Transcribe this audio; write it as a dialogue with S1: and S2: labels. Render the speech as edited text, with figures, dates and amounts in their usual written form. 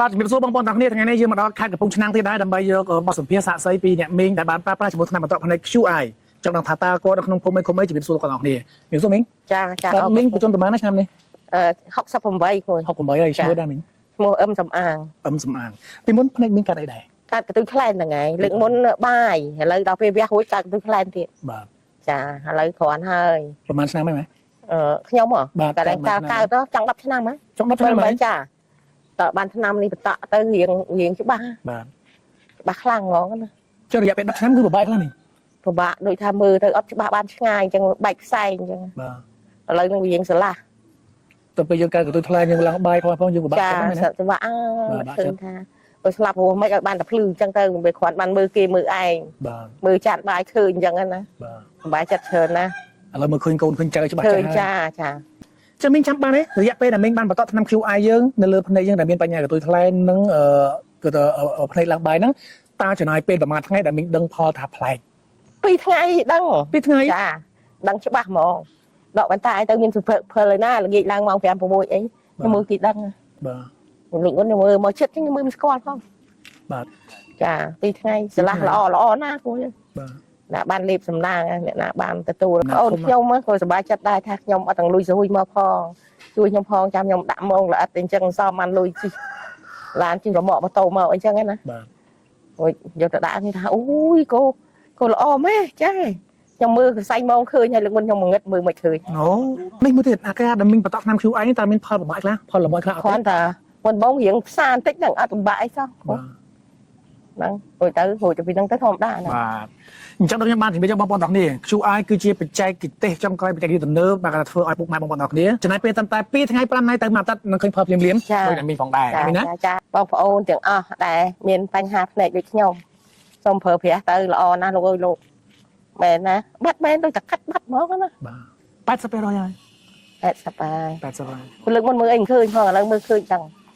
S1: បាទជំរាបសួរបងប្អូនទាំងគ្នាថ្ងៃនេះយើងមកដល់ខេត្តកំពង់ឆ្នាំងទៀតដែរដើម្បីយកបទសម្ភាសន៍សាកសីពីអ្នកមីងដែលបានប្រើប្រាស់ជាមួយថ្នាំបន្តក់ផ្នែក QI ចង់ដឹងថាតើគាត់នៅក្នុងភូមិឃុំអីជំរាបសួរបងប្អូនទាំងគ្នាជំរាបសួរមីង
S2: ចា
S1: មីងបញ្ចុំប្រហែលណាឆ្នាំនេះ
S2: 68ខ្លួន
S1: 68ហើយឈ្មោះដែរមីង
S2: ឈ្មោះអឹមសំអាង
S1: ពីមុនផ្នែកមីងកាត់អីដែរ
S2: កាត់កន្ទុយខ្លែនហ្នឹងហើយលើកមុនបាយឥឡូវដល់ពេលវះរួចកាត់កន្ទុយខ្លែនទៀត
S1: បាទ
S2: ចាឥឡូវគ្រាន់ហើយ
S1: ប្រហែលឆ្នាំហើយម៉ែ
S2: ខ្ញុំហ៎កាត់កើតទៅចង់10ឆ្នាំហើយ
S1: ចង់10ឆ្នាំហើយ
S2: ចាតើបានឆ្នាំនេះបន្តទៅរៀងច្បាស់
S1: បាទ
S2: ច្បាស់ខ្លាំងហ្មងណា
S1: ចុះរយៈពេល10ឆ្នាំគឺពិបាកខ្លាំងនេះ
S2: ពិបាកដូចថាមើលទៅអត់ច្បាស់បានឆ្ងាយអញ្ចឹងបែកខ្សែអញ្ចឹង
S1: បាទ
S2: ឥឡូវនឹងរៀងស្រឡះ
S1: ទៅពេលយើងកើតកន្ទុយថ្លែងយើងឡើងបាយផងយើងពិបាក
S2: ចាពិបាកឃើញថាបើស្លាប់រស់មិនឲ្យបានតែភ្លឺអញ្ចឹងទៅវាគ្រាន់បានមើលគេមើលឯង
S1: បាទ
S2: មើលចាត់បាយឃើញអញ្ចឹងណា
S1: បាទ
S2: បាយចិត្តច្រើនណា
S1: ឥឡូវមើលឃើញកូនឃើញចៅច្បាស់
S2: ចាចា
S1: ចាំមីងចាំបានទេរយៈពេលដែលមីងបានបន្តថ្នាំ QI យើងនៅលើភ្នែកយើងដែលមានបញ្ហាកន្ទុយថ្លែងនិងគឺទៅភ្នែកឡើងបាយហ្នឹងតើចំណាយពេលប្រហែលថ្ងៃដែលមីងដឹងផលថាប្លែក
S2: 2ថ្ងៃដឹង
S1: 2ថ្ងៃ
S2: ចាដឹងច្បាស់ហ្មងដកបន្តាឲ្យទៅមានសុភភលណាល្ងាចឡើងម៉ោង5 6អីខ្ញុំមើលគេដឹង
S1: បាទ
S2: លោកខ្ញុំមើលមកចិត្តខ្ញុំមើលមិនស្គាល់ផង
S1: បាទ
S2: ចា2ថ្ងៃស្រឡះល្អណាគួរ
S1: បាទ
S2: ណាបានលេបសំណាងអ្នកណាបានទទួលអូនខ្ញុំក៏សប្បាយចិត្តដែរថាខ្ញុំអត់ទាំងលុយស្រួយមកផងជួយខ្ញុំផងចាំខ្ញុំដាក់ម៉ងល្អិតអញ្ចឹងសមបានលុយជិះឡានជិះរមាក់ម៉ូតូមកអញ្ចឹងណា
S1: បាទ
S2: អូយយកទៅដាក់នេះថាអូយកូល្អម៉េចចាខ្ញុំមើលកសែងម៉ងឃើញហើយលើកមុនខ្ញុំងឹតមើលមិនឃើញ
S1: អូនេះមួយទៀតអាការដែលមីងបន្តថ្នាំ QI តើមានផលលំបាកខ្លះផលលំបាកខ្លះអត់
S2: គ្រាន់តែមុនបងរៀងផ្សារបន្តិចហ្នឹងអត់លំបាកអីសោះហ្នឹងរួចទៅពីហ្នឹងទៅធម្មតាណា
S1: បាទអញ្ចឹងខ្ញុំបានជំរាបជូនបងប្អូនទាំងគ្នា QI គឺជាបច្ចេកទេសចុងក្រោយបច្ចេកទេសទំនើបដែលធ្វើឲ្យពុកម៉ែបងប្អូនទាំងគ្នាចំណាយពេលត្រឹមតែ2ថ្ងៃ5ថ្ងៃទៅមួយអាទិត្យនឹងឃើញផលភ្លាមៗដូចតែមីងផងដែរណា
S2: ចាបងប្អូនទាំងអស់ដែលមានបញ្ហាភ្នែកដូចខ្ញុំសូមប្រើប្រាស់ទៅល្អណាស់លោកអើយលោកមែនណាបាត់មែនដូចតែកាត់បាត់ហ្មងណា
S1: បាទ80%ហើយ
S2: 80ហើយ
S1: 80ហើយ
S2: លើកមុនមើលអីមិនឃើញផងឥឡូវមើលឃើញចឹង